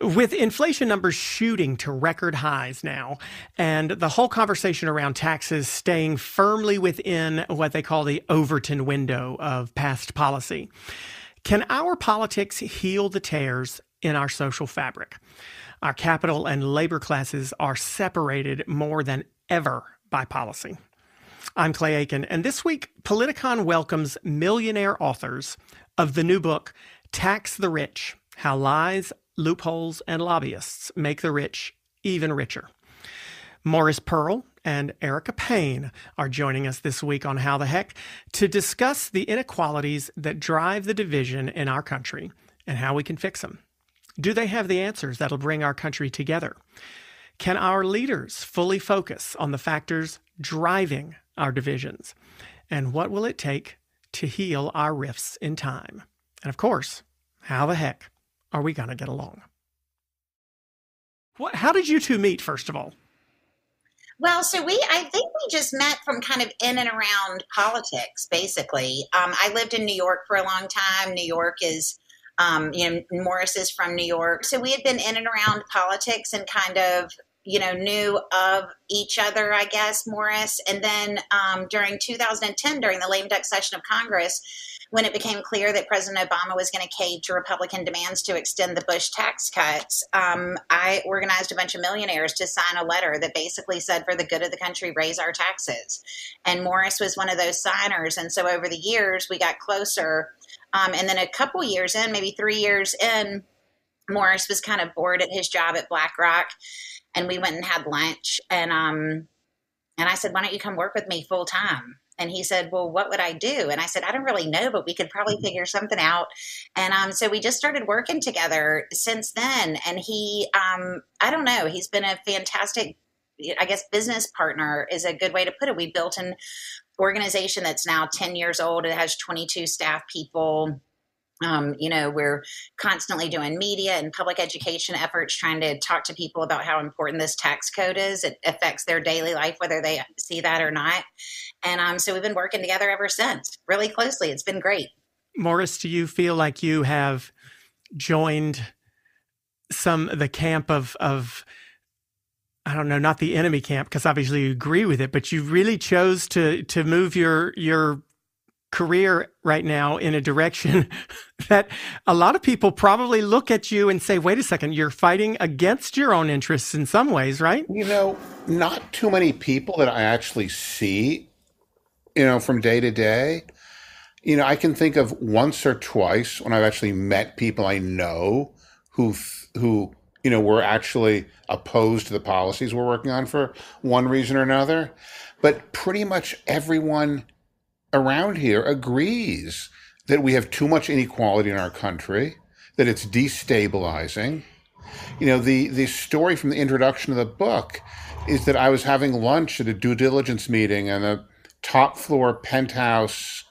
With inflation numbers shooting to record highs now, and the whole conversation around taxes staying firmly within what they call the Overton window of past policy, can our politics heal the tears in our social fabric? Our capital and labor classes are separated more than ever by policy. I'm Clay Aiken, and this week, Politicon welcomes millionaire authors of the new book, Tax the Rich: How Lies, Loopholes, and Lobbyists Make the Rich Even Richer. Morris Pearl and Erica Payne are joining us this week on How the Heck to discuss the inequalities that drive the division in our country and how we can fix them. Do they have the answers that'll bring our country together? Can our leaders fully focus on the factors driving our divisions? And what will it take to heal our rifts in time? And of course, how the heck are we going to get along? How did you two meet, first of all? Well, I think we just met from kind of in and around politics, basically. I lived in New York for a long time. New York is, Morris is from New York. So we had been in and around politics and kind of, knew of each other, I guess, Morris. And then during 2010, during the lame duck session of Congress, when it became clear that President Obama was going to cave to Republican demands to extend the Bush tax cuts, I organized a bunch of millionaires to sign a letter that basically said, for the good of the country, raise our taxes. And Morris was one of those signers. And so over the years, we got closer. And then a couple years in, maybe 3 years in, Morris was kind of bored at his job at BlackRock. And we went and had lunch. And I said, why don't you come work with me full time? And he said, well, what would I do? And I said, I don't really know, but we could probably figure something out. And so we just started working together since then. And he, I don't know, he's been a fantastic, I guess, business partner is a good way to put it. We built an organization that's now 10 years old. It has 22 staff people. We're constantly doing media and public education efforts, trying to talk to people about how important this tax code is. It affects their daily life, whether they see that or not. And so we've been working together ever since, really closely. It's been great. Morris, do you feel like you have joined the camp of I don't know, not the enemy camp, because obviously you agree with it, but you really chose to move your career right now in a direction that a lot of people probably look at you and say, wait a second, you're fighting against your own interests in some ways, right? Not too many people that I actually see, from day to day. I can think of once or twice when I've actually met people I know who were actually opposed to the policies we're working on for one reason or another. But pretty much everyone around here agrees that we have too much inequality in our country, that it's destabilizing. The story from the introduction of the book is that I was having lunch at a due diligence meeting in a top floor penthouse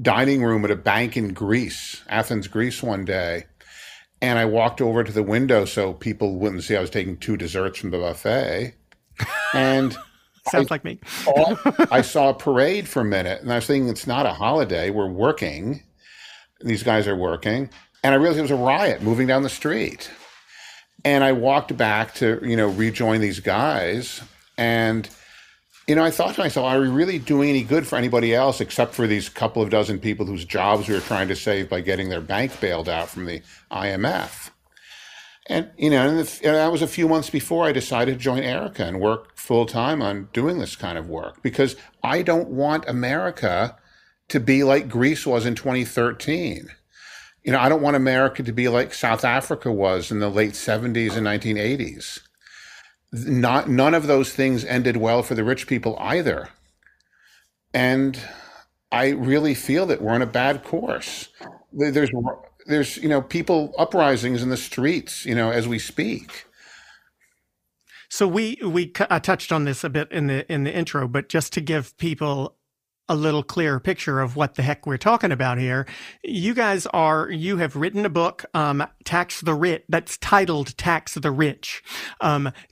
dining room at a bank in Greece, Athens, Greece, one day. And I walked over to the window so people wouldn't see I was taking 2 desserts from the buffet. And sounds like me. I saw a parade for a minute, and I was thinking, it's not a holiday. We're working. These guys are working. And I realized it was a riot moving down the street. And I walked back to, rejoin these guys. And, I thought to myself, are we really doing any good for anybody else except for these couple of dozen people whose jobs we were trying to save by getting their bank bailed out from the IMF? And, that was a few months before I decided to join Erica and work full time on doing this kind of work, because I don't want America to be like Greece was in 2013. I don't want America to be like South Africa was in the late 70s and 1980s. None of those things ended well for the rich people either. And I really feel that we're on a bad course. There's people uprisings in the streets, as we speak. So we touched on this a bit in the intro, but just to give people a little clearer picture of what the heck we're talking about here, you have written a book, Tax the Rich, that's titled Tax the Rich.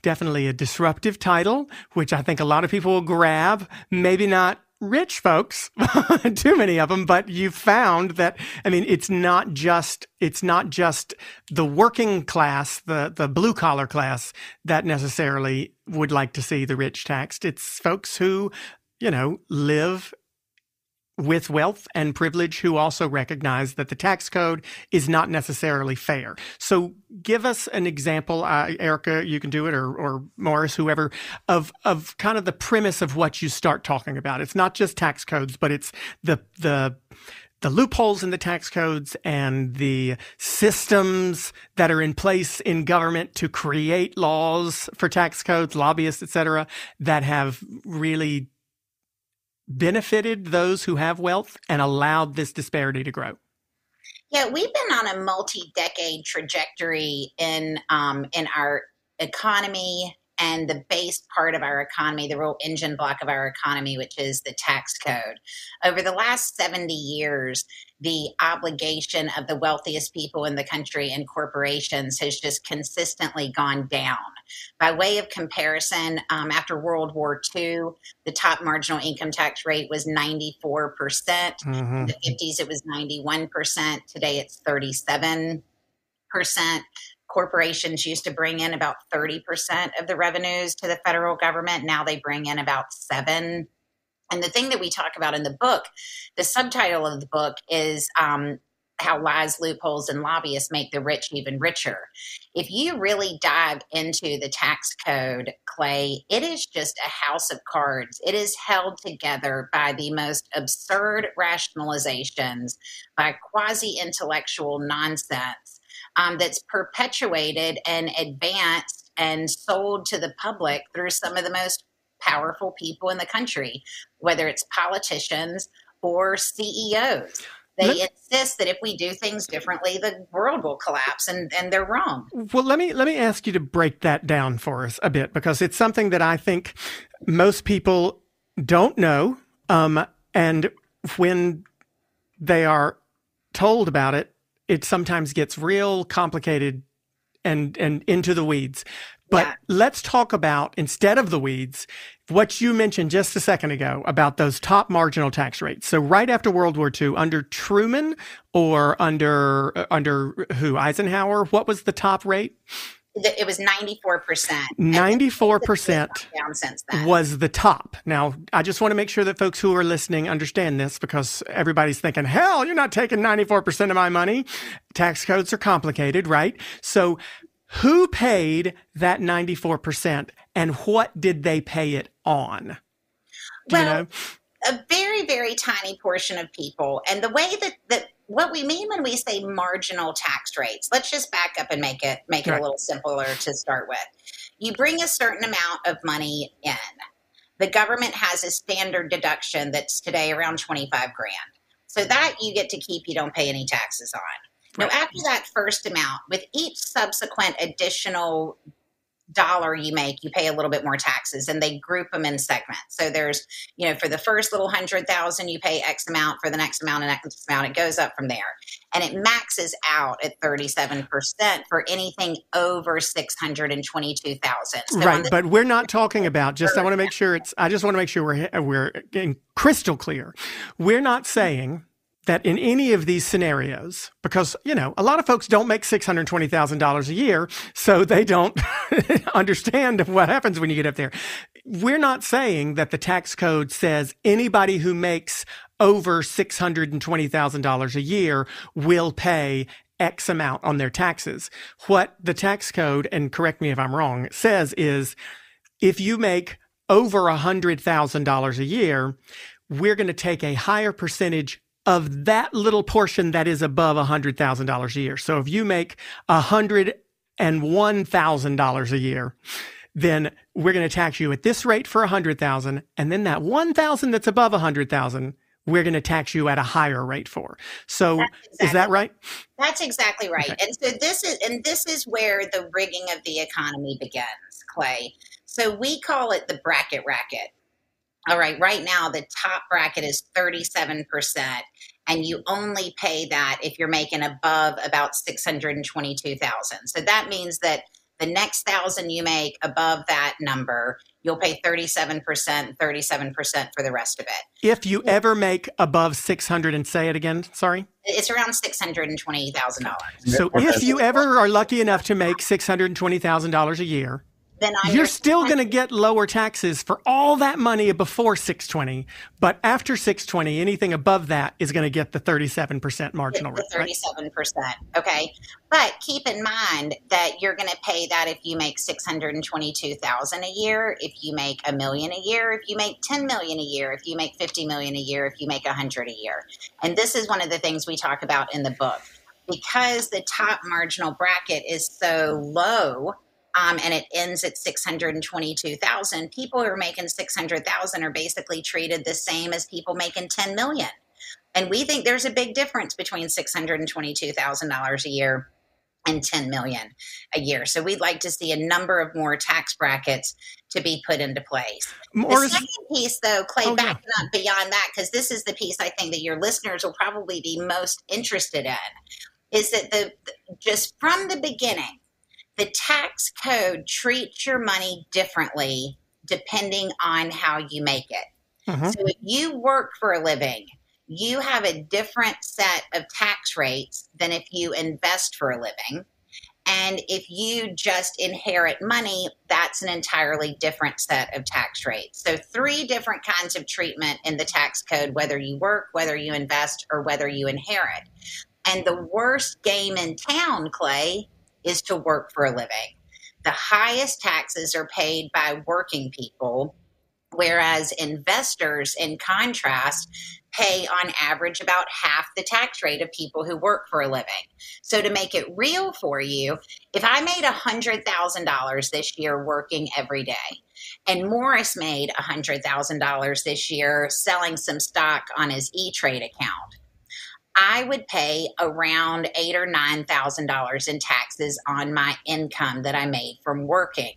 Definitely a disruptive title, which I think a lot of people will grab. Maybe not rich folks, too many of them, but you found that, I mean, it's not just the working class, the blue collar class that necessarily would like to see the rich taxed. It's folks who, live with wealth and privilege who also recognize that the tax code is not necessarily fair. So give us an example, Erica, you can do it, or Morris, whoever, of kind of the premise of what you start talking about. It's not just tax codes, but it's the loopholes in the tax codes and the systems that are in place in government to create laws for tax codes, lobbyists, et cetera, that have really benefited those who have wealth and allowed this disparity to grow. Yeah, we've been on a multi-decade trajectory in our economy and the base part of our economy, the real engine block of our economy, which is the tax code. Over the last 70 years, the obligation of the wealthiest people in the country and corporations has just consistently gone down. By way of comparison, after World War II, the top marginal income tax rate was 94%. Mm-hmm. In the 50s, it was 91%. Today, it's 37%. Corporations used to bring in about 30% of the revenues to the federal government. Now they bring in about 7%. And the thing that we talk about in the book, the subtitle of the book is how lies, loopholes, and lobbyists make the rich even richer. If you really dive into the tax code, Clay, it is just a house of cards. It is held together by the most absurd rationalizations, by quasi-intellectual nonsense that's perpetuated and advanced and sold to the public through some of the most powerful people in the country, whether it's politicians or CEOs. They insist that if we do things differently, the world will collapse, and they're wrong. Well, let me ask you to break that down for us a bit, because it's something that I think most people don't know. And when they are told about it, it sometimes gets real complicated and into the weeds. But let's talk about, instead of the weeds, what you mentioned just a second ago about those top marginal tax rates. So right after World War II, under Truman or under who, Eisenhower, what was the top rate? It was 94%. 94% down since then. Was the top. Now, I just want to make sure that folks who are listening understand this, because everybody's thinking, hell, you're not taking 94% of my money. Tax codes are complicated, right? So who paid that 94% and what did they pay it on? Do you know? A very, very tiny portion of people. And the way that what we mean when we say marginal tax rates, let's just back up and make it right. A little simpler to start with. You bring a certain amount of money in. The government has a standard deduction that's today around 25 grand. So that you get to keep, you don't pay any taxes on. Now, after that first amount, with each subsequent additional dollar you make, you pay a little bit more taxes, and they group them in segments. So there's, for the first little 100,000, you pay X amount, for the next amount and X amount. It goes up from there, and it maxes out at 37% for anything over 622,000. So right, but we're not talking about I want to make sure we're getting crystal clear. We're not saying that in any of these scenarios, because, a lot of folks don't make $620,000 a year, so they don't understand what happens when you get up there. We're not saying that the tax code says anybody who makes over $620,000 a year will pay X amount on their taxes. What the tax code, and correct me if I'm wrong, says is if you make over $100,000 a year, we're going to take a higher percentage of that little portion that is above $100,000 a year. So if you make $101,000 a year, then we're going to tax you at this rate for $100,000, and then that $1,000 that's above $100,000, we're going to tax you at a higher rate for. So is that right? That's exactly right. Okay. And so this is where the rigging of the economy begins, Clay. So we call it the bracket racket. All right, right now the top bracket is 37%, and you only pay that if you're making above about 622,000. So that means that the next 1,000 you make above that number, you'll pay 37%, 37% for the rest of it. If you ever make above 600, and say it again, sorry. It's around $620,000. So if you ever are lucky enough to make $620,000 a year, then you're still going to get lower taxes for all that money before 620. But after 620, anything above that is going to get the 37% marginal rate. 37%. Right? Okay. But keep in mind that you're going to pay that if you make $622,000 a year, if you make $1 million a year, if you make $10 million a year, if you make $50 million a year, if you make $100 a year. And this is one of the things we talk about in the book. Because the top marginal bracket is so low, and it ends at 622,000. People who are making 600,000 are basically treated the same as people making 10 million. And we think there's a big difference between $622,000 a year and 10 million a year. So we'd like to see a number of more tax brackets to be put into place. The second piece, though, Clay, backing up beyond that, because this is the piece I think that your listeners will probably be most interested in, is that just from the beginning, the tax code treats your money differently depending on how you make it. So if you work for a living, you have a different set of tax rates than if you invest for a living. And if you just inherit money, that's an entirely different set of tax rates. So 3 different kinds of treatment in the tax code, whether you work, whether you invest, or whether you inherit. And the worst game in town, Clay, is to work for a living. The highest taxes are paid by working people, whereas investors, in contrast, pay on average about half the tax rate of people who work for a living. So to make it real for you, if I made $100,000 this year working every day, and Morris made $100,000 this year selling some stock on his E-Trade account, I would pay around $8,000 or $9,000 in taxes on my income that I made from working.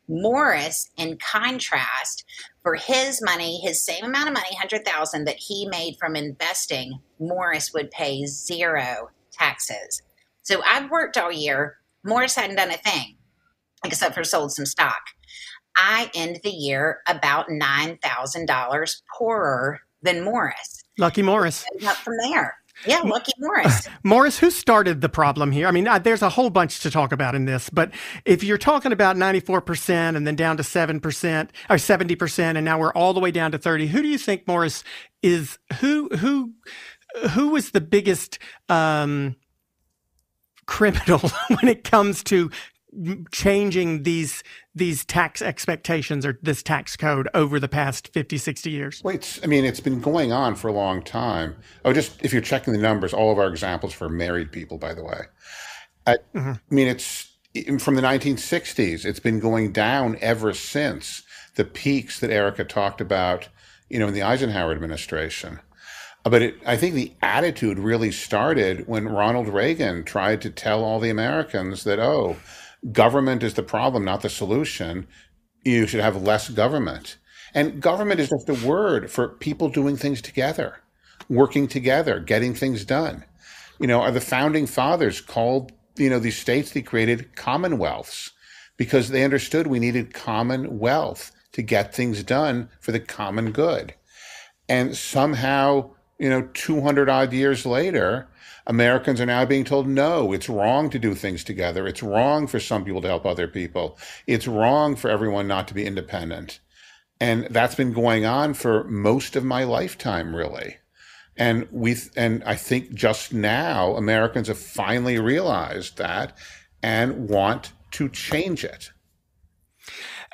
Morris, in contrast, for his money, his same amount of money, $100,000 that he made from investing, Morris would pay 0 taxes. So I've worked all year. Morris hadn't done a thing except for sold some stock. I end the year about $9,000 poorer than Morris. Lucky Morris. Up from there. Yeah, lucky Morris. Morris, who started the problem here? I mean, there's a whole bunch to talk about in this, but if you're talking about 94% and then down to 7% or 70%, and now we're all the way down to 30, who do you think, Morris, is who was the biggest criminal when it comes to changing these tax expectations or this tax code over the past 50, 60 years? Well, it's been going on for a long time. Just if you're checking the numbers, all of our examples for married people, by the way. I mean, it's from the 1960s. It's been going down ever since the peaks that Erica talked about, in the Eisenhower administration. But I think the attitude really started when Ronald Reagan tried to tell all the Americans that, government is the problem, not the solution. You should have less government. And government is just a word for people doing things together, working together, getting things done. Are the founding fathers called, these states they created commonwealths because they understood we needed common wealth to get things done for the common good. And somehow, 200 odd years later, Americans are now being told, no, it's wrong to do things together. It's wrong for some people to help other people. It's wrong for everyone not to be independent. And that's been going on for most of my lifetime, really. And I think just now, Americans have finally realized that and want to change it.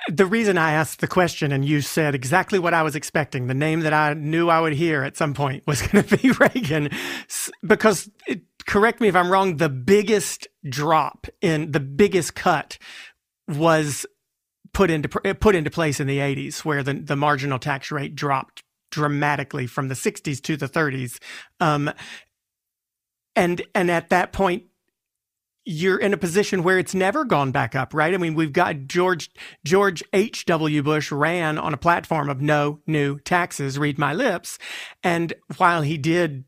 The reason I asked the question, and you said exactly what I was expecting, the name that I knew I would hear at some point was going to be Reagan, because, correct me if I'm wrong, the biggest drop in the biggest cut was put into place in the 80s, where the marginal tax rate dropped dramatically from the 60s to the 30s. And at that point, you're in a position where it's never gone back up, right? I mean, we've got George H.W. Bush ran on a platform of no new taxes, read my lips. And while he did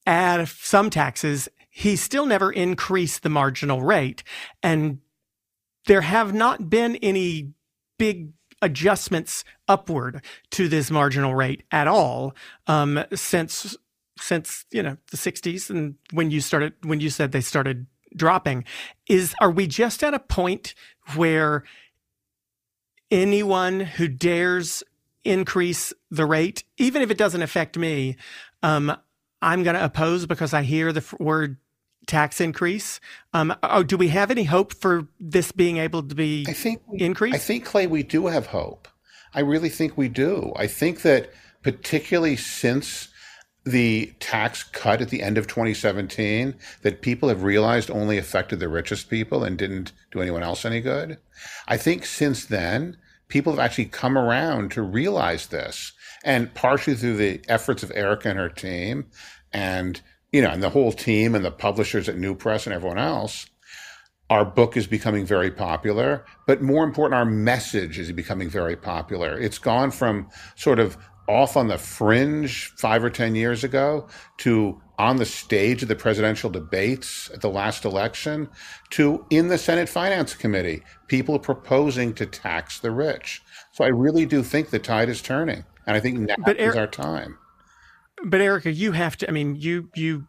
add some taxes, he still never increased the marginal rate. And there have not been any big adjustments upward to this marginal rate at all since the 60s and when you said they started dropping. Are we just at a point where anyone who dares increase the rate, even if it doesn't affect me, I'm going to oppose because I hear the word tax increase? Do we have any hope for this being able to be increased? I think, Clay, we do have hope. I really think we do. I think that particularly since the tax cut at the end of 2017 that people have realized only affected the richest people and didn't do anyone else any good. I think since then, people have actually come around to realize this, and partially through the efforts of Erica and her team and the whole team and the publishers at New Press and everyone else, our book is becoming very popular, but more important, our message is becoming very popular. It's gone from sort of off on the fringe 5 or 10 years ago to on the stage of the presidential debates at the last election to in the Senate Finance Committee, people proposing to tax the rich. So I really do think the tide is turning, and I think now is our time. But Erica, you have to, you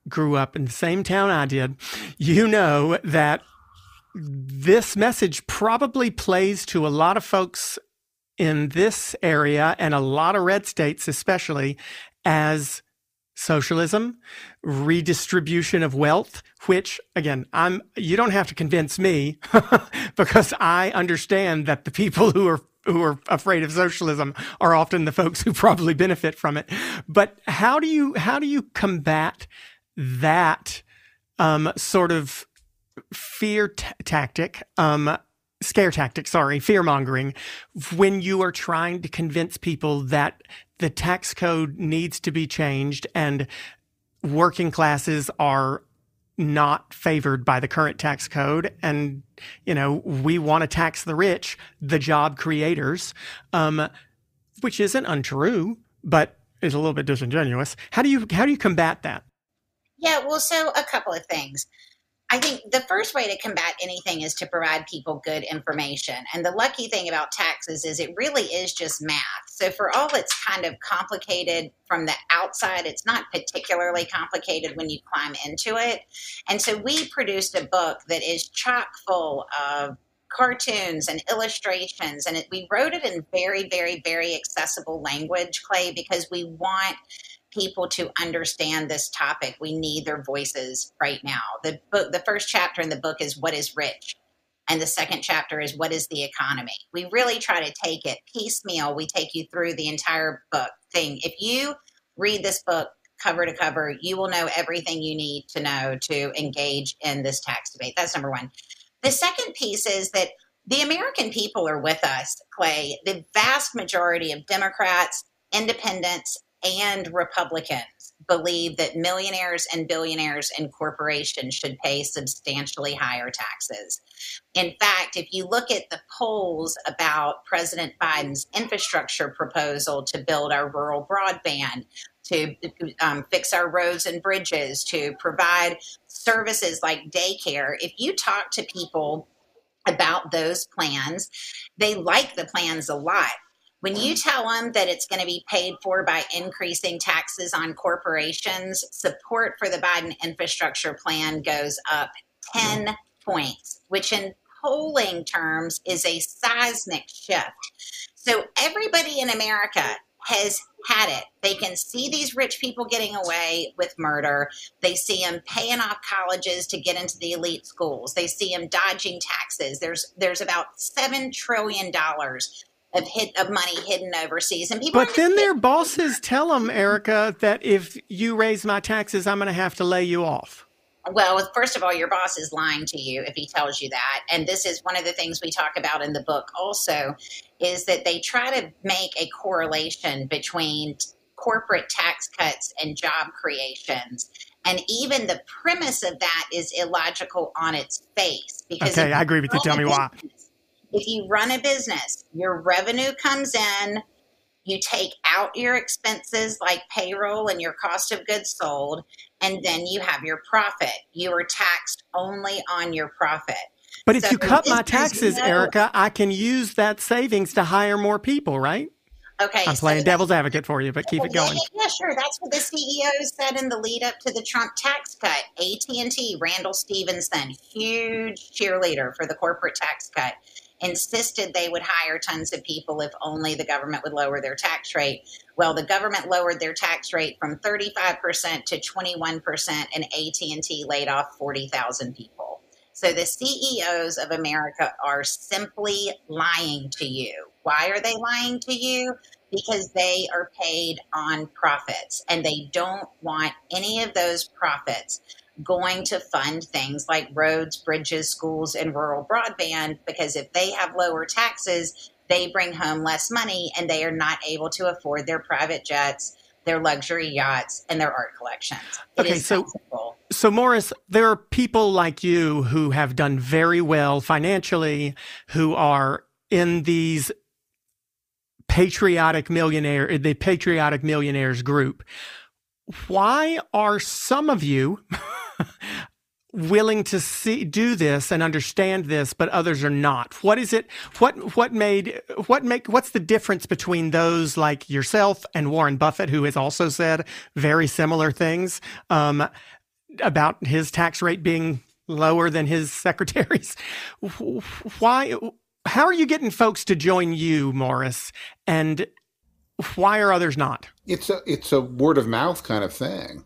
grew up in the same town I did. You know that this message probably plays to a lot of folks in this area and a lot of red states especially as socialism, redistribution of wealth, which again, you don't have to convince me because I understand that the people who are afraid of socialism are often the folks who probably benefit from it. But how do you combat that sort of fear tactic, scare tactic, fear mongering, when you are trying to convince people that the tax code needs to be changed and working classes are not favored by the current tax code, and we want to tax the rich, the job creators, which isn't untrue, but is a little bit disingenuous. How do you combat that? Yeah, well, so a couple of things. I think the first way to combat anything is to provide people good information. And the lucky thing about taxes is it really is just math. So for all it's kind of complicated from the outside, it's not particularly complicated when you climb into it. And so we produced a book that is chock full of cartoons and illustrations. And we wrote it in very, very, very accessible language, Clay, because we want people to understand this topic. We need their voices right now. The first chapter in the book is what is rich, and the second chapter is what is the economy. We really try to take it piecemeal. We take you through the entire book thing. If you read this book cover to cover, you will know everything you need to know to engage in this tax debate. That's number one. The second piece is that the American people are with us, Clay. The vast majority of Democrats, independents, and Republicans believe that millionaires and billionaires and corporations should pay substantially higher taxes. In fact, if you look at the polls about President Biden's infrastructure proposal to build our rural broadband, to fix our roads and bridges, to provide services like daycare, if you talk to people about those plans, they like the plans a lot. When you tell them that it's going to be paid for by increasing taxes on corporations, support for the Biden infrastructure plan goes up 10 points, which in polling terms is a seismic shift. So everybody in America has had it. They can see these rich people getting away with murder. They see them paying off colleges to get into the elite schools. They see them dodging taxes. There's about $7 trillion of money hidden overseas, and people. But then their bosses tell them, Erica, that if you raise my taxes, I'm going to have to lay you off. Well, first of all, your boss is lying to you if he tells you that, and this is one of the things we talk about in the book. Also, is that they try to make a correlation between corporate tax cuts and job creations. And even the premise of that is illogical on its face. Because okay, I agree with you. Tell me why. If you run a business, your revenue comes in, you take out your expenses like payroll and your cost of goods sold, and then you have your profit. You are taxed only on your profit. But if you cut my listeners, taxes, you know, Erica, I can use that savings to hire more people, right? okay, I'm so playing devil's advocate for you, but keep it yeah, going. yeah, sure. That's what the CEO said in the lead up to the Trump tax cut. AT&T, Randall Stevenson, huge cheerleader for the corporate tax cut, insisted they would hire tons of people if only the government would lower their tax rate. Well, the government lowered their tax rate from 35% to 21%, and AT&T laid off 40,000 people. So the CEOs of America are simply lying to you. Why are they lying to you? Because they are paid on profits, and they don't want any of those profits going to fund things like roads, bridges, schools, and rural broadband, because if they have lower taxes, they bring home less money and they are not able to afford their private jets, their luxury yachts, and their art collections. It Okay, is that simple. So Morris, there are people like you who have done very well financially, who are in these the Patriotic Millionaires group. Why are some of you willing to do this and understand this, but others are not? What is it? What's the difference between those like yourself and Warren Buffett, who has also said very similar things about his tax rate being lower than his secretaries? Why? How are you getting folks to join you, Morris? And why are others not? It's a word of mouth kind of thing.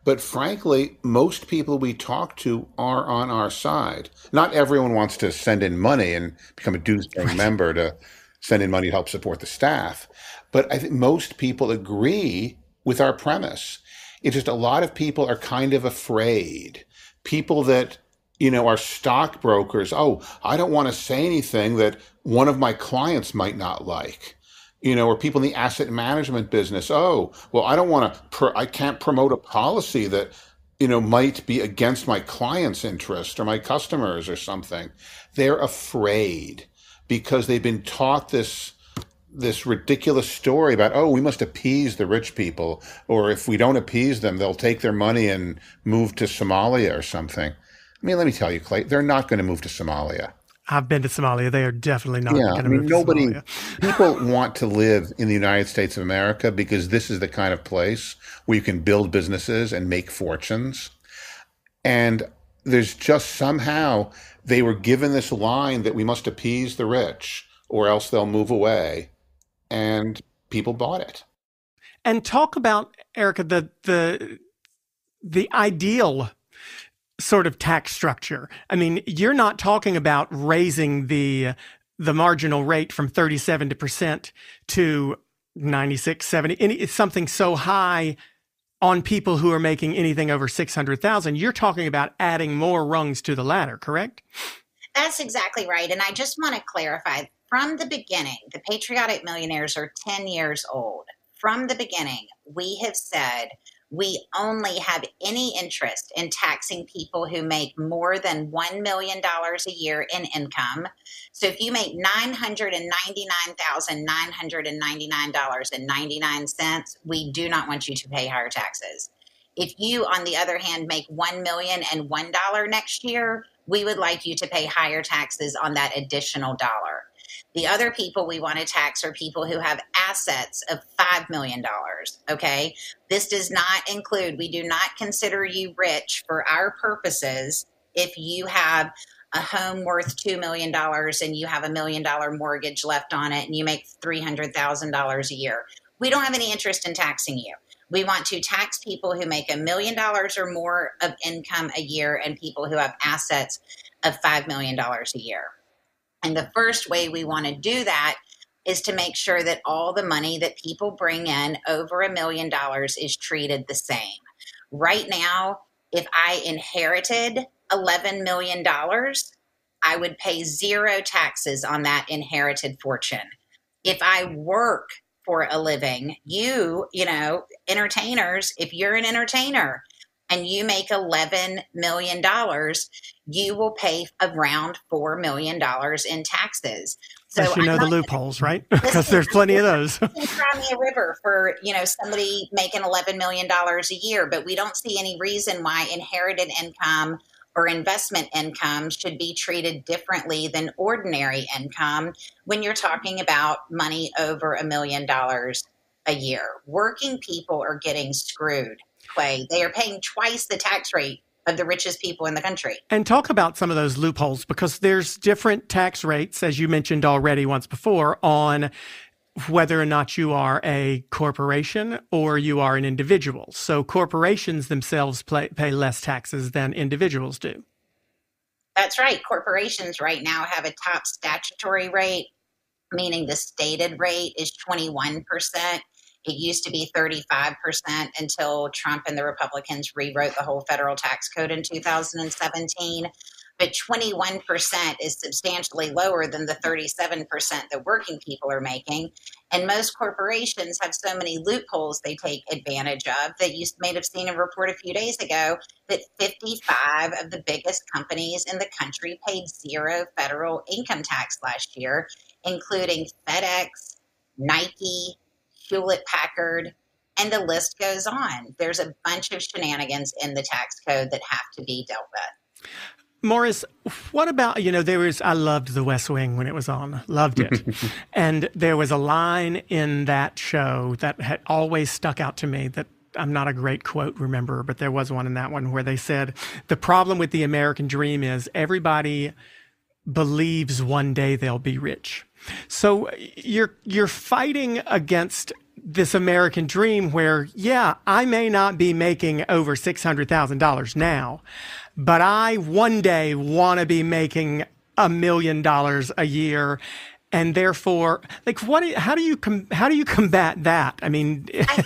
But frankly, most people we talk to are on our side. Not everyone wants to send in money and become a dues-paying member to send in money to help support the staff. But I think most people agree with our premise. It's just a lot of people are kind of afraid. People that are stockbrokers. Oh, I don't want to say anything that one of my clients might not like. Or people in the asset management business. Oh, well, I don't want to, I can't promote a policy that, might be against my client's interest or my customers or something. They're afraid because they've been taught this ridiculous story about, oh, we must appease the rich people, or if we don't appease them, they'll take their money and move to Somalia or something. I mean, let me tell you, Clay, they're not going to move to Somalia. I've been to Somalia. They are definitely not going to move to Somalia. People want to live in the United States of America because this is the kind of place where you can build businesses and make fortunes. And there's just somehow they were given this line that we must appease the rich or else they'll move away. And people bought it. And talk about, Erica, the ideal sort of tax structure. I mean, you're not talking about raising the marginal rate from 37% to 96, 70. It's something so high on people who are making anything over 600,000. You're talking about adding more rungs to the ladder, correct? That's exactly right. And I just want to clarify, from the beginning, the Patriotic Millionaires are 10 years old. From the beginning, we have said we only have any interest in taxing people who make more than $1 million a year in income. So if you make $999,999.99, we do not want you to pay higher taxes. If you, on the other hand, make $1,001 next year, we would like you to pay higher taxes on that additional dollar. The other people we want to tax are people who have assets of $5 million, okay? This does not include, we do not consider you rich for our purposes if you have a home worth $2 million and you have $1 million mortgage left on it and you make $300,000 a year. We don't have any interest in taxing you. We want to tax people who make $1 million or more of income a year and people who have assets of $5 million a year. And the first way we want to do that is to make sure that all the money that people bring in over $1 million is treated the same. Right now, if I inherited $11 million, I would pay zero taxes on that inherited fortune. If I work for a living, entertainers, if you're an entertainer and you make $11 million, you will pay around $4 million in taxes. So the loopholes, right? Because there's plenty of those. Cry me a river for, somebody making $11 million a year, but we don't see any reason why inherited income or investment income should be treated differently than ordinary income when you're talking about money over $1 million a year. Working people are getting screwed, Clay. They are paying twice the tax rate of the richest people in the country. And talk about some of those loopholes, because there's different tax rates, as you mentioned already once before, on whether or not you are a corporation or you are an individual. So corporations themselves pay less taxes than individuals do. That's right. Corporations right now have a top statutory rate, meaning the stated rate is 21%. It used to be 35% until Trump and the Republicans rewrote the whole federal tax code in 2017. But 21% is substantially lower than the 37% that working people are making. And most corporations have so many loopholes they take advantage of that you may have seen a report a few days ago that 55 of the biggest companies in the country paid zero federal income tax last year, including FedEx, Nike, Hewlett Packard, and the list goes on. There's a bunch of shenanigans in the tax code that have to be dealt with. Morris, what about, I loved The West Wing when it was on, loved it. And there was a line in that show that had always stuck out to me that I'm not a great quote rememberer, but there was one in that one where they said, the problem with the American dream is everybody believes one day they'll be rich. So you're fighting against this American dream where, yeah, I may not be making over $600,000 now, but I one day want to be making $1 million a year. And therefore, how do you combat that? I mean, I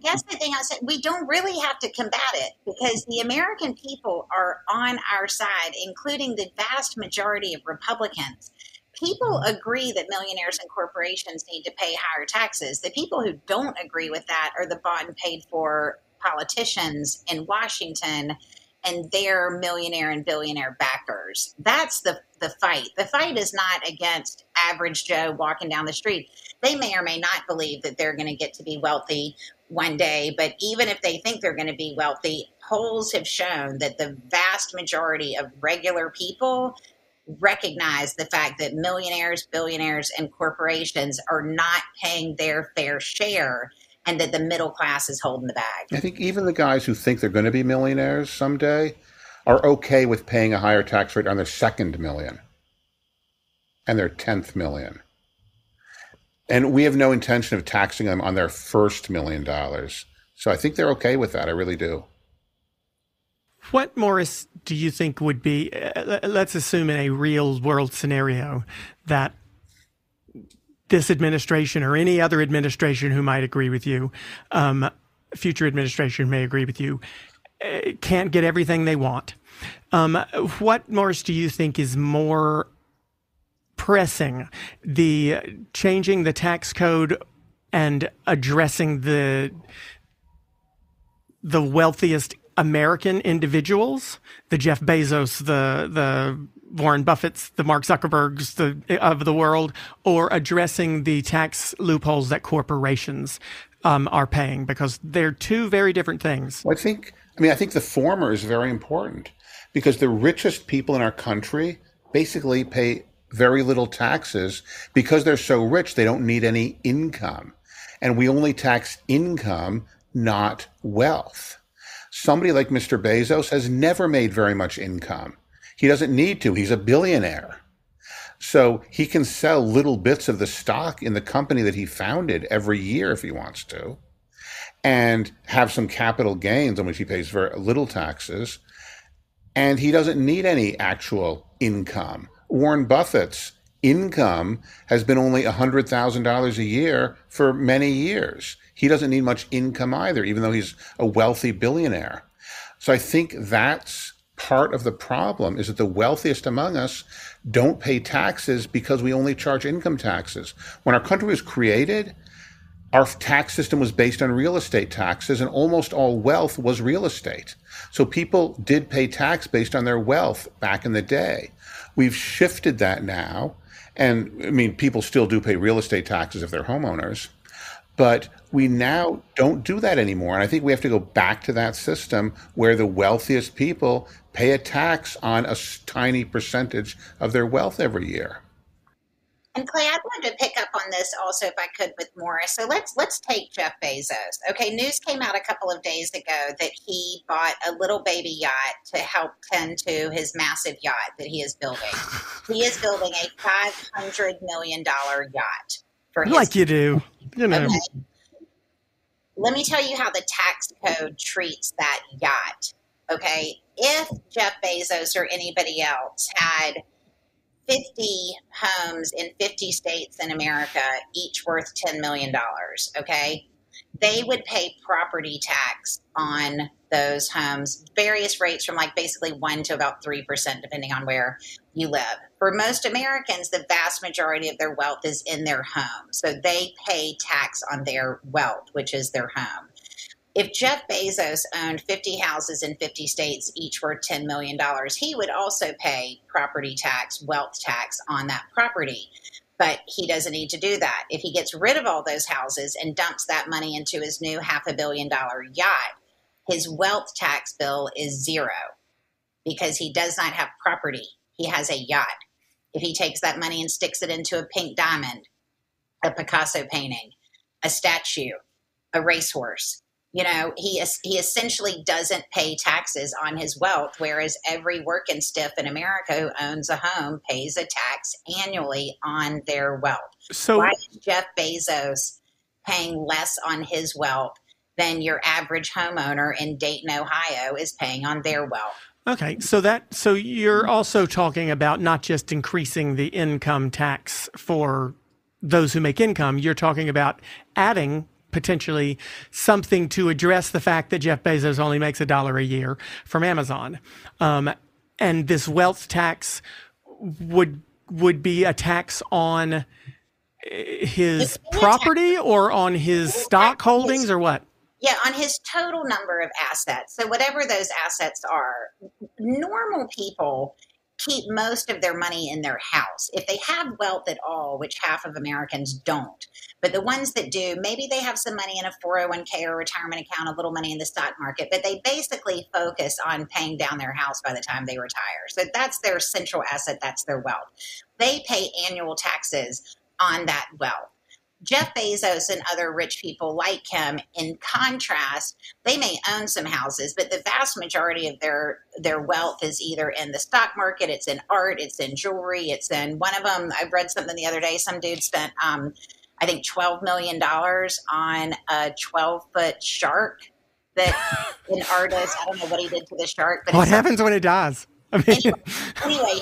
guess the thing I said, we don't really have to combat it because the American people are on our side, including the vast majority of Republicans. People agree that millionaires and corporations need to pay higher taxes. The people who don't agree with that are the bought and paid for politicians in Washington and their millionaire and billionaire backers. That's the fight. The fight is not against average Joe walking down the street. They may or may not believe that they're going to get to be wealthy one day, but even if they think they're going to be wealthy, polls have shown that the vast majority of regular people recognize the fact that millionaires, billionaires, and corporations are not paying their fair share and that the middle class is holding the bag. I think even the guys who think they're going to be millionaires someday are okay with paying a higher tax rate on their second million and their 10th million. And we have no intention of taxing them on their first $1 million. So I think they're okay with that. I really do. What, Morris, do you think would be, let's assume in a real world scenario that this administration or any other administration who might agree with you, future administration may agree with you, can't get everything they want. What, Morris, do you think is more pressing, the changing the tax code and addressing the wealthiest American individuals, the Jeff Bezos, the Warren Buffetts, the Mark Zuckerbergs of the world, or addressing the tax loopholes that corporations are paying? Because they're two very different things. Well, I think the former is very important because the richest people in our country basically pay very little taxes because they're so rich they don't need any income. And we only tax income, not wealth. Somebody like Mr. Bezos has never made very much income. He doesn't need to. He's a billionaire. So he can sell little bits of the stock in the company that he founded every year if he wants to, and have some capital gains on which he pays very little taxes. And he doesn't need any actual income. Warren Buffett's income has been only $100,000 a year for many years. He doesn't need much income either, even though he's a wealthy billionaire. So I think that's part of the problem, is that the wealthiest among us don't pay taxes because we only charge income taxes. When our country was created, our tax system was based on real estate taxes, and almost all wealth was real estate. So people did pay tax based on their wealth back in the day. We've shifted that now. And people still do pay real estate taxes if they're homeowners. But we now don't do that anymore. And I think we have to go back to that system where the wealthiest people pay a tax on a tiny percentage of their wealth every year. And Clay, I'd love to pick up on this also if I could with Morris. So let's take Jeff Bezos. Okay, news came out a couple of days ago that he bought a little baby yacht to help tend to his massive yacht that he is building. He is building a $500 million yacht for his. Like you do, you know. Okay. Let me tell you how the tax code treats that yacht. Okay, if Jeff Bezos or anybody else had 50 homes in 50 states in America, each worth $10 million, okay? They would pay property tax on those homes, various rates from like basically 1 to about 3%, depending on where you live. For most Americans, the vast majority of their wealth is in their home. So they pay tax on their wealth, which is their home. If Jeff Bezos owned 50 houses in 50 states, each worth $10 million, he would also pay property tax, wealth tax on that property. But he doesn't need to do that. If he gets rid of all those houses and dumps that money into his new $500 million yacht, his wealth tax bill is zero because he does not have property. He has a yacht. If he takes that money and sticks it into a pink diamond, a Picasso painting, a statue, a racehorse, you know, he essentially doesn't pay taxes on his wealth, whereas every working stiff in America who owns a home pays a tax annually on their wealth. So why is Jeff Bezos paying less on his wealth than your average homeowner in Dayton, Ohio is paying on their wealth? Okay, so you're also talking about not just increasing the income tax for those who make income, you're talking about adding potentially something to address the fact that Jeff Bezos only makes $1 a year from Amazon. And this wealth tax would be a tax on his property or on his stock holdings or what? Yeah, on his total number of assets. So whatever those assets are, normal people keep most of their money in their house. If they have wealth at all, which half of Americans don't, but the ones that do, maybe they have some money in a 401k or retirement account, a little money in the stock market, but they basically focus on paying down their house by the time they retire. So that's their central asset. That's their wealth. They pay annual taxes on that wealth. Jeff Bezos and other rich people like him, in contrast, they may own some houses, but the vast majority of their wealth is either in the stock market, it's in art, it's in jewelry, it's in one of them. I read something the other day. Some dude spent, I think, $12 million on a 12-foot shark that an artist, I don't know what he did to the shark. But what happens when it dies? I mean, anyway,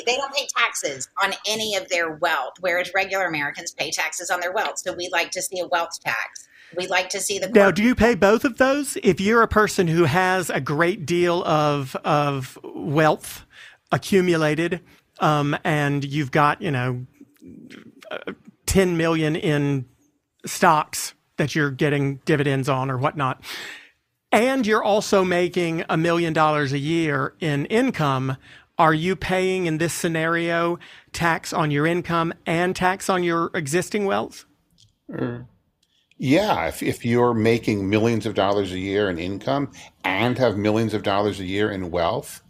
they don't pay taxes on any of their wealth, whereas regular Americans pay taxes on their wealth. So we like to see a wealth tax. We like to see the. Now, do you pay both of those? If you're a person who has a great deal of wealth accumulated, and you've got, 10 million in stocks that you're getting dividends on or whatnot, and you're also making $1 million a year in income, are you paying in this scenario tax on your income and tax on your existing wealth? Yeah, if you're making millions of dollars a year in income and have millions of dollars a year in wealth,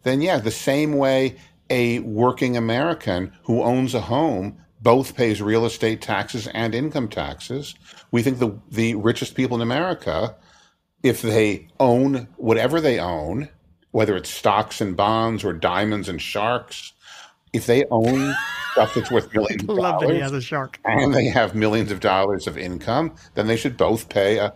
then yeah, the same way a working American who owns a home both pays real estate taxes and income taxes. We think the richest people in America, if they own whatever they own, whether it's stocks and bonds or diamonds and sharks, if they own stuff that's worth millions of Love dollars that he has a shark. and they have millions of dollars of income, then they should both pay a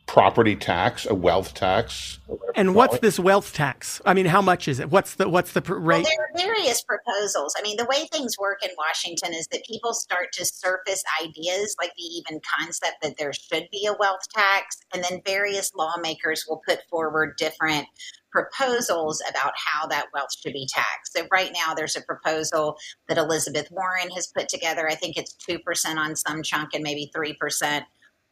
property tax, a wealth tax. And what's this wealth tax? I mean, how much is it? What's the rate? Well, there are various proposals. I mean, the way things work in Washington is that people start to surface ideas, like the even concept that there should be a wealth tax, and then various lawmakers will put forward different proposals about how that wealth should be taxed. So right now there's a proposal that Elizabeth Warren has put together. I think it's 2% on some chunk and maybe 3%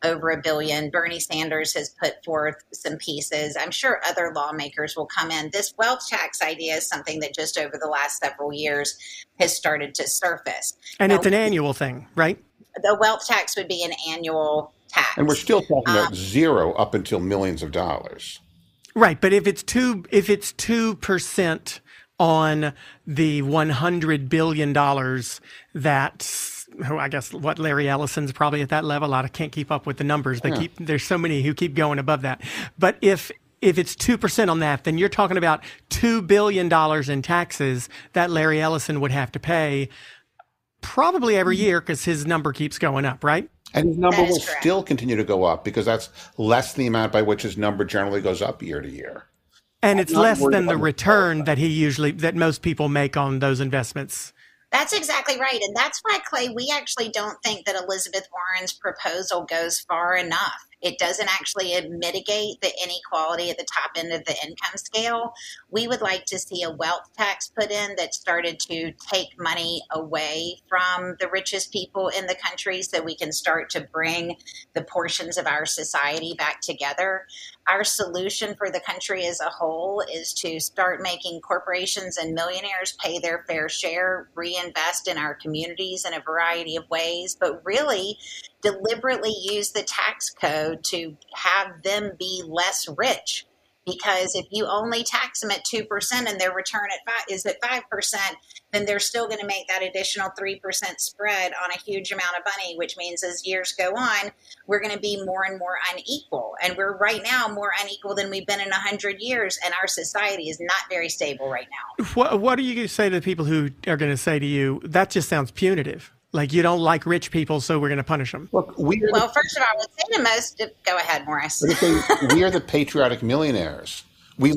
over $1 billion. Bernie Sanders has put forth some pieces. I'm sure other lawmakers will come in. This wealth tax idea is something that just over the last several years has started to surface. And it's an annual thing, right? The wealth tax would be an annual tax. And we're still talking about zero up until millions of dollars. Right, but if it's 2% on the $100 billion, that's, I guess, what, Larry Ellison's probably at that level. I can't keep up with the numbers. There's so many who keep going above that. But if it's 2% on that, then you're talking about $2 billion in taxes that Larry Ellison would have to pay probably every year because his number keeps going up, right? And his number will still continue to go up because that's less than the amount by which his number generally goes up year to year. And it's less than the return that most people make on those investments. That's exactly right. And that's why, Clay, we actually don't think that Elizabeth Warren's proposal goes far enough. It doesn't actually mitigate the inequality at the top end of the income scale. We would like to see a wealth tax put in that started to take money away from the richest people in the country so we can start to bring the portions of our society back together. Our solution for the country as a whole is to start making corporations and millionaires pay their fair share, reinvest in our communities in a variety of ways, but really deliberately use the tax code to have them be less rich. Because if you only tax them at 2% and their return is at 5%, then they're still going to make that additional 3% spread on a huge amount of money, which means as years go on, we're going to be more and more unequal. And we're right now more unequal than we've been in 100 years. And our society is not very stable right now. What do you say to the people who are going to say to you, that just sounds punitive? Like you don't like rich people, so we're going to punish them. Look, first of all, I would say to most, go ahead, Morris. We are the patriotic millionaires.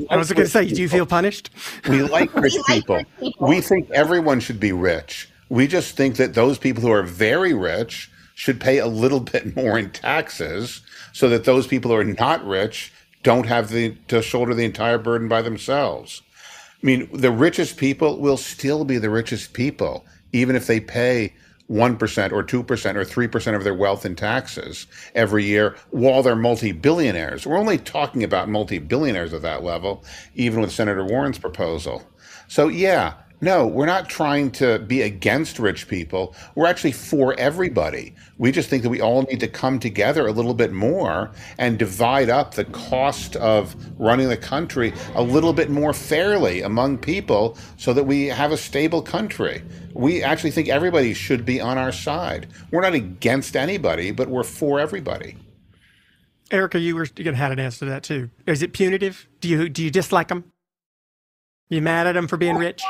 I was going to say, do you feel punished? We like rich people. We think everyone should be rich. We just think that those people who are very rich should pay a little bit more in taxes so that those people who are not rich don't have to shoulder the entire burden by themselves. I mean, the richest people will still be the richest people, even if they pay 1% or 2% or 3% of their wealth in taxes every year while they're multi-billionaires. We're only talking about multi-billionaires at that level, even with Senator Warren's proposal. So no, we're not trying to be against rich people. We're actually for everybody. We just think that we all need to come together a little bit more and divide up the cost of running the country a little bit more fairly among people so that we have a stable country. We actually think everybody should be on our side. We're not against anybody, but we're for everybody. Erica, you had an answer to that too. Is it punitive? Do you dislike them? You mad at them for being rich?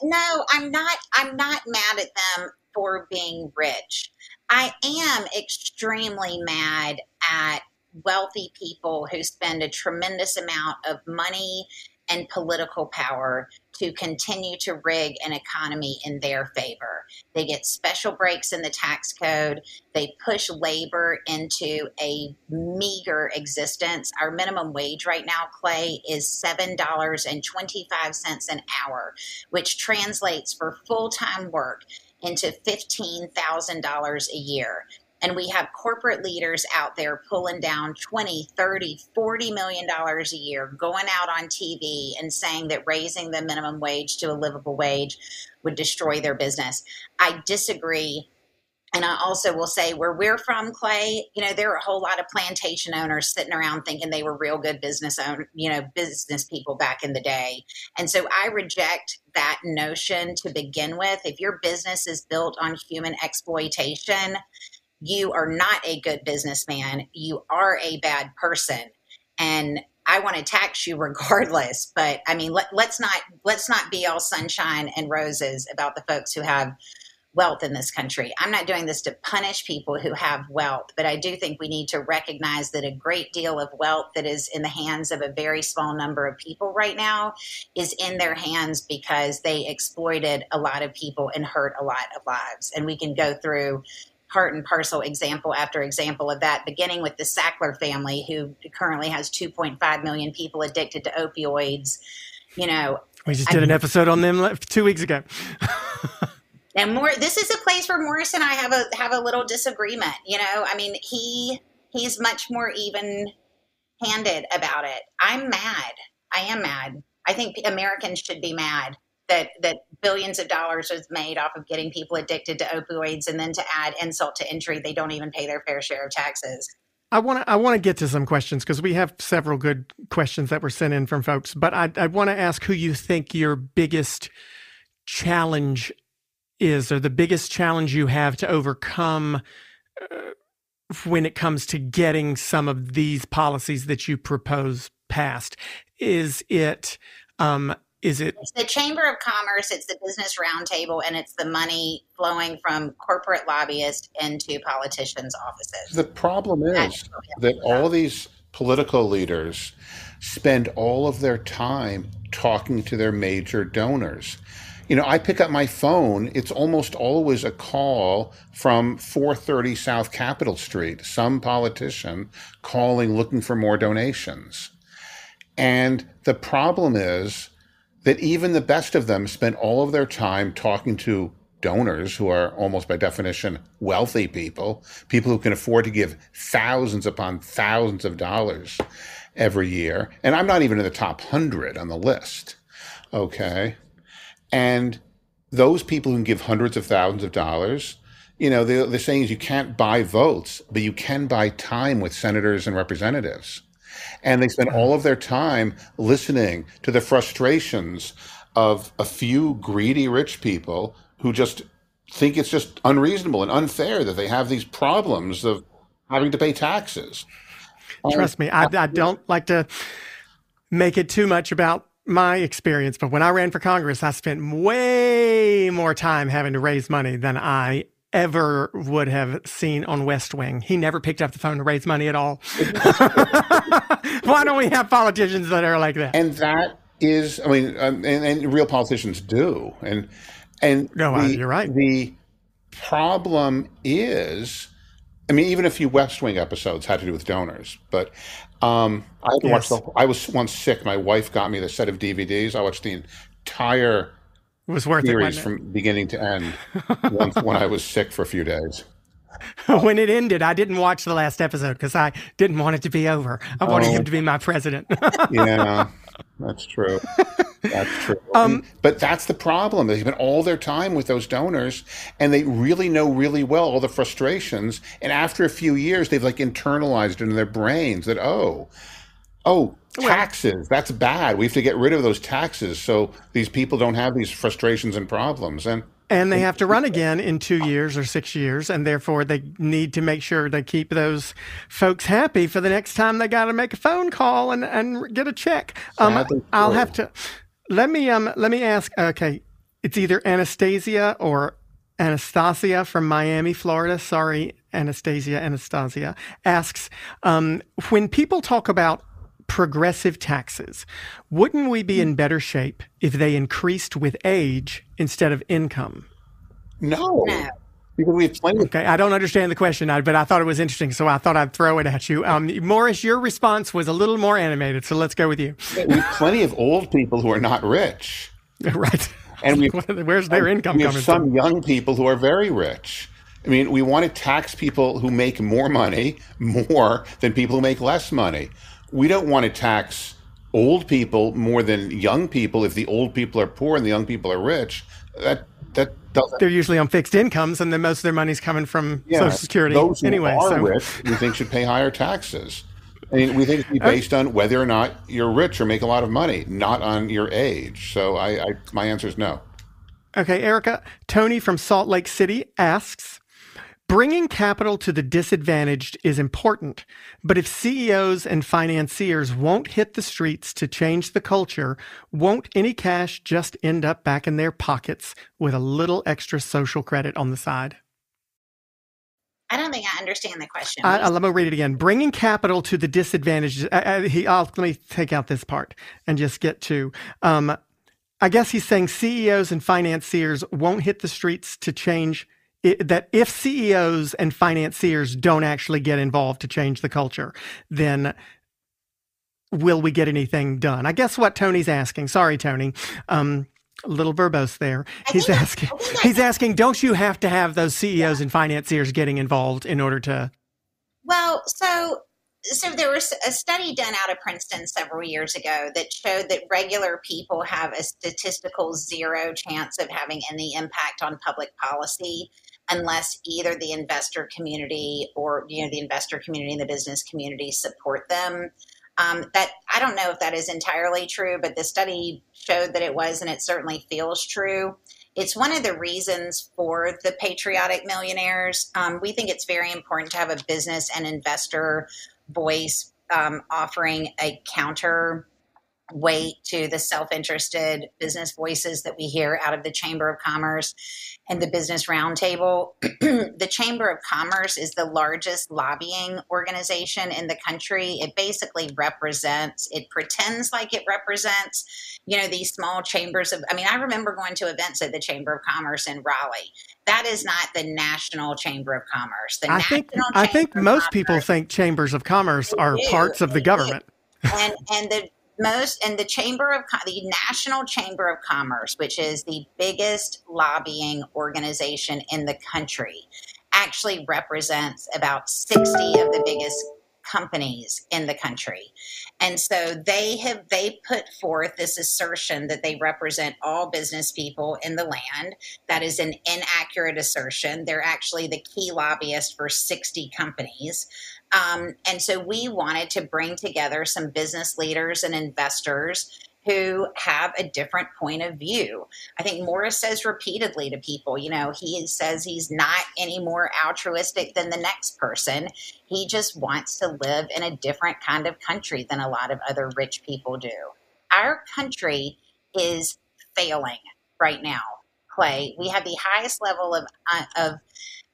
No, I'm not mad at them for being rich. I am extremely mad at wealthy people who spend a tremendous amount of money and political power to continue to rig an economy in their favor. They get special breaks in the tax code. They push labor into a meager existence. Our minimum wage right now, Clay, is $7.25 an hour, which translates for full-time work into $15,000 a year. And we have corporate leaders out there pulling down $20, $30, $40 million a year, going out on TV and saying that raising the minimum wage to a livable wage would destroy their business. I disagree. And I also will say where we're from, Clay, there are a whole lot of plantation owners sitting around thinking they were real good business people back in the day. And so I reject that notion to begin with. If your business is built on human exploitation, you are not a good businessman. You are a bad person. And I want to tax you regardless. But I mean, let's not be all sunshine and roses about the folks who have wealth in this country. I'm not doing this to punish people who have wealth, but I do think we need to recognize that a great deal of wealth that is in the hands of a very small number of people right now is in their hands because they exploited a lot of people and hurt a lot of lives. And we can go through part and parcel example after example of that, beginning with the Sackler family, who currently has 2.5 million people addicted to opioids. We just did an episode on them 2 weeks ago. And this is a place where Morris and I have a little disagreement. I mean, he's much more even-handed about it. I'm mad. I am mad. I think Americans should be mad. that billions of dollars was made off of getting people addicted to opioids, and then to add insult to injury, they don't even pay their fair share of taxes. I want to get to some questions because we have several good questions that were sent in from folks. But I want to ask who you think your biggest challenge is, or the biggest challenge you have to overcome when it comes to getting some of these policies that you propose passed. Is it It's the Chamber of Commerce, it's the Business Roundtable, and it's the money flowing from corporate lobbyists into politicians' offices. The problem is that all these political leaders spend all of their time talking to their major donors. You know, I pick up my phone, it's almost always a call from 430 South Capitol Street, some politician calling, looking for more donations. And the problem is that even the best of them spend all of their time talking to donors who are almost by definition wealthy people who can afford to give thousands upon thousands of dollars every year. And I'm not even in the top 100 on the list, okay? And those people who can give hundreds of thousands of dollars, you know, the saying is you can't buy votes, but you can buy time with senators and representatives. And they spend all of their time listening to the frustrations of a few greedy rich people who just think it's just unreasonable and unfair that they have these problems of having to pay taxes. Trust me, I don't like to make it too much about my experience, but when I ran for Congress, I spent way more time having to raise money than I ever would have seen on West Wing. He never picked up the phone to raise money at all. Why don't we have politicians that are like that? And that is, I mean, and real politicians do. And no, you're right. The problem is, I mean, even a few West Wing episodes had to do with donors, but I had to watch I was once sick. My wife got me the set of DVDs. I watched the entire series from beginning to end once when I was sick for a few days. When it ended, I didn't watch the last episode because I didn't want it to be over. I wanted him to be my president. Yeah, that's true. That's true. But that's the problem. They spend all their time with those donors, and they really know really well all the frustrations. And after a few years, they've like internalized it in their brains that, taxes, that's bad. We have to get rid of those taxes so these people don't have these frustrations and problems. And they have to run again in 2 years or 6 years, and therefore they need to make sure they keep those folks happy for the next time they got to make a phone call and get a check. I'll have to let me ask. Okay, it's either Anastasia or Anastasia from Miami, Florida. Sorry, Anastasia asks, when people talk about progressive taxes, wouldn't we be in better shape if they increased with age instead of income? No. Because we have plenty. Okay, I don't understand the question, but I thought it was interesting, so I thought I'd throw it at you. Morris, your response was a little more animated, so let's go with you. We have plenty of old people who are not rich. Right. And where's their income coming from? We have some young people who are very rich. I mean, we want to tax people who make more money more than people who make less money. We don't want to tax old people more than young people if the old people are poor and the young people are rich. That doesn't. They're usually on fixed incomes, and then most of their money's coming from Social Security those who anyway. Are rich, we think should pay higher taxes. I mean, we think it should be based on whether or not you're rich or make a lot of money, not on your age. So my answer is no. Okay, Erica. Tony from Salt Lake City asks, bringing capital to the disadvantaged is important, but if CEOs and financiers won't hit the streets to change the culture, won't any cash just end up back in their pockets with a little extra social credit on the side? I don't think I understand the question. Let me read it again. Bringing capital to the disadvantaged. Let me take out this part and just get to, I guess he's saying CEOs and financiers won't hit the streets to change that if CEOs and financiers don't actually get involved to change the culture, then will we get anything done? I guess what Tony's asking. Sorry, Tony. A little verbose there. He's asking, don't you have to have those CEOs and financiers getting involved in order to? Well, so So there was a study done out of Princeton several years ago that showed that regular people have a statistical zero chance of having any impact on public policy unless either the investor community or the investor community and the business community support them. That I don't know if that is entirely true, but the study showed that it was, and it certainly feels true. It's one of the reasons for the Patriotic Millionaires. We think it's very important to have a business and investor voice offering a counter weight to the self-interested business voices that we hear out of the Chamber of Commerce and the Business Roundtable. The Chamber of Commerce is the largest lobbying organization in the country. It basically it pretends like it represents, these small chambers of, I remember going to events at the Chamber of Commerce in Raleigh. That is not the National Chamber of Commerce. I think most people think chambers of commerce are parts of the government. And the National Chamber of Commerce, which is the biggest lobbying organization in the country, actually represents about 60 of the biggest companies in the country. And so they put forth this assertion that they represent all business people in the land. That is an inaccurate assertion. They're actually the key lobbyist for 60 companies. And so we wanted to bring together some business leaders and investors who have a different point of view. I think Morris says repeatedly to people, he says he's not any more altruistic than the next person. He just wants to live in a different kind of country than a lot of other rich people do. Our country is failing right now, Clay. We have the highest level of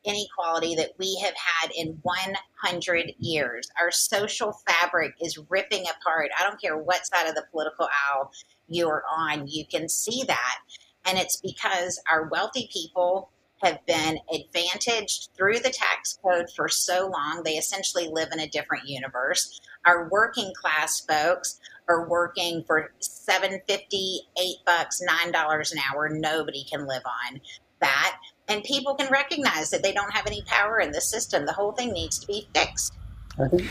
inequality that we have had in 100 years. Our social fabric is ripping apart. I don't care what side of the political aisle you are on, you can see that. And it's because our wealthy people have been advantaged through the tax code for so long. They essentially live in a different universe. Our working class folks are working for $7.50, $8, $9 an hour. Nobody can live on that. And people can recognize that they don't have any power in the system. The whole thing needs to be fixed. I think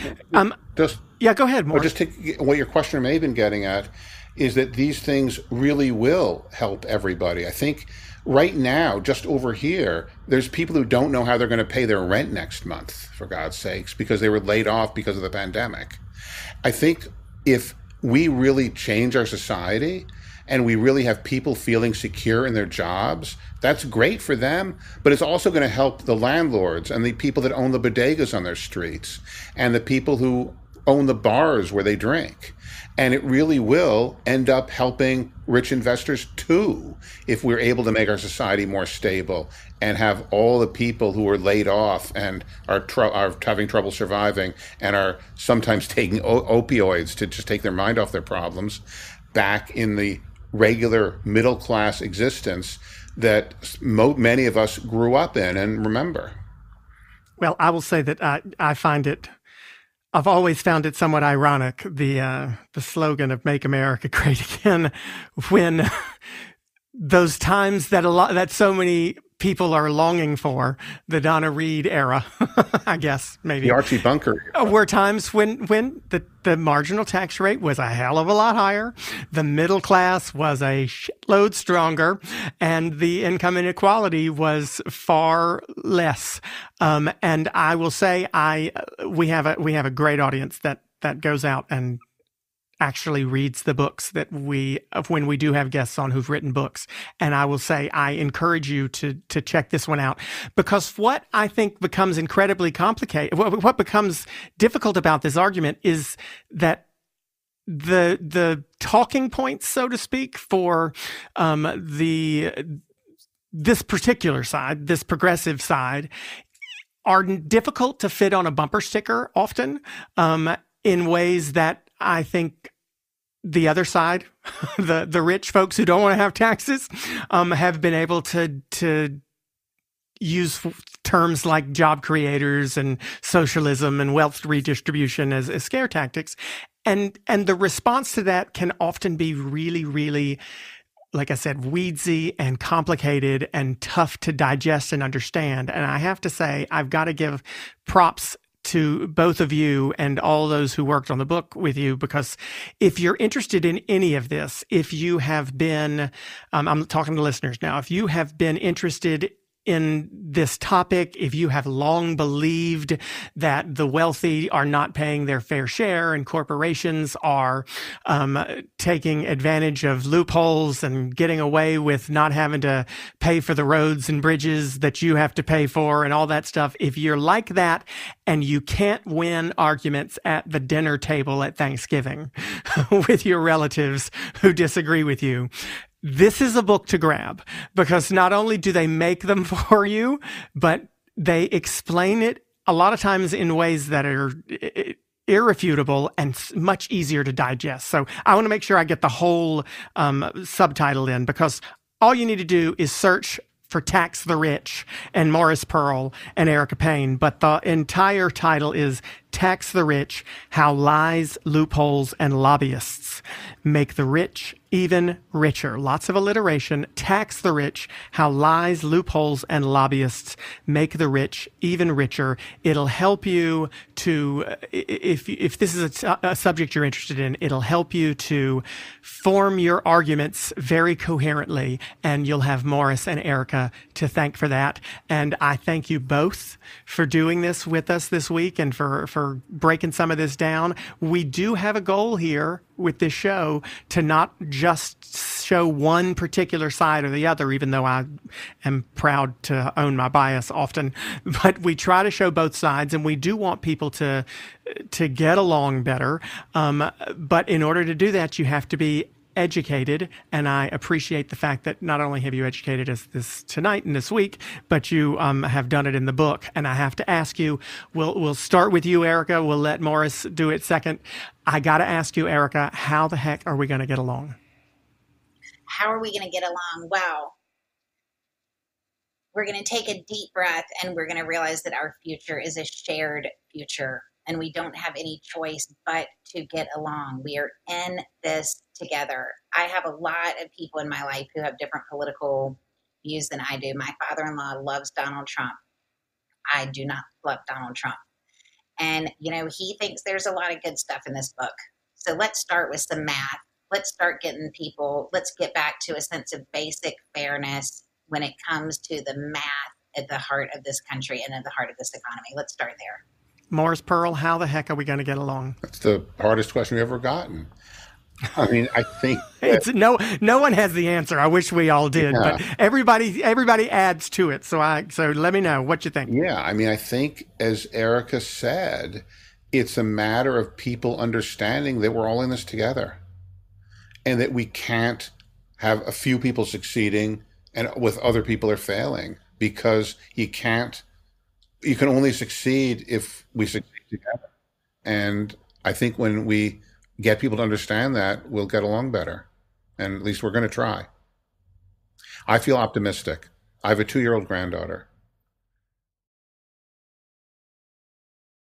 go ahead, Mark. Just take what your questioner may have been getting at is that these things really will help everybody. I think right now, just over here, there's people who don't know how they're going to pay their rent next month, for God's sakes, because they were laid off because of the pandemic. I think if we really change our society and we really have people feeling secure in their jobs, that's great for them, but it's also going to help the landlords and the people that own the bodegas on their streets and the people who own the bars where they drink. And it really will end up helping rich investors too, if we're able to make our society more stable and have all the people who are laid off and are having trouble surviving and are sometimes taking opioids to just take their mind off their problems back in the regular middle-class existence that many of us grew up in and remember. Well, I will say that I've always found it somewhat ironic, the slogan of "Make America Great Again," when those times that so many people are longing for, the Donna Reed era, I guess, maybe. The Archie Bunker. Were times when the marginal tax rate was a hell of a lot higher, the middle class was a shitload stronger, and the income inequality was far less. And I will say, we have a great audience that goes out and actually reads the books when we do have guests on who've written books. And I will say, I encourage you to check this one out, because what I think becomes incredibly complicated, what becomes difficult about this argument is that the talking points, so to speak, for this particular side, this progressive side, are difficult to fit on a bumper sticker often, in ways that I think the other side, the rich folks who don't want to have taxes, have been able to use terms like job creators and socialism and wealth redistribution as scare tactics. And the response to that can often be really, really, like I said, weedsy and complicated and tough to digest and understand. And I have to say, I've got to give props to both of you and all those who worked on the book with you, because if you're interested in any of this, if you have been, I'm talking to listeners now, if you have been interested in this topic, if you have long believed that the wealthy are not paying their fair share and corporations are taking advantage of loopholes and getting away with not having to pay for the roads and bridges that you have to pay for and all that stuff, if you're like that and you can't win arguments at the dinner table at Thanksgiving with your relatives who disagree with you, this is a book to grab, because not only do they make them for you, but they explain it a lot of times in ways that are irrefutable and much easier to digest. So I want to make sure I get the whole subtitle in, because all you need to do is search for Tax the Rich and Morris Pearl and Erica Payne. But the entire title is Tax the Rich: How Lies, Loopholes, and Lobbyists Make the Rich Even Richer. Lots of alliteration. Tax the Rich: How Lies, Loopholes, and Lobbyists Make the Rich Even Richer. It'll help you to, if this is a subject you're interested in, it'll help you to form your arguments very coherently, and you'll have Morris and Erica to thank for that. And I thank you both for doing this with us this week and for breaking some of this down. We do have a goal here with this show to not just show one particular side or the other, even though I am proud to own my bias often, but we try to show both sides, and we do want people to get along better. But in order to do that, you have to be educated, and I appreciate the fact that not only have you educated us this tonight and this week, but you have done it in the book. And I have to ask you, we'll start with you, Erica. We'll let Morris do it second. I got to ask you, Erica, how the heck are we going to get along? How are we going to get along? Well, we're going to take a deep breath, and we're going to realize that our future is a shared future, and we don't have any choice but to get along. We are in this together. I have a lot of people in my life who have different political views than I do. My father-in-law loves Donald Trump. I do not love Donald Trump. And, he thinks there's a lot of good stuff in this book. So let's start with some math. Let's start getting people, let's get back to a sense of basic fairness when it comes to the math at the heart of this country and at the heart of this economy. Let's start there. Morris Pearl, how the heck are we going to get along? That's the hardest question we've ever gotten. I mean, I think it's no one has the answer. I wish we all did, but everybody adds to it. So let me know what you think. Yeah, I mean, I think, as Erica said, it's a matter of people understanding that we're all in this together, and that we can't have a few people succeeding and with other people are failing, because you can only succeed if we succeed together. And I think when we get people to understand that, we'll get along better. And at least we're going to try. I feel optimistic. I have a 2-year-old granddaughter.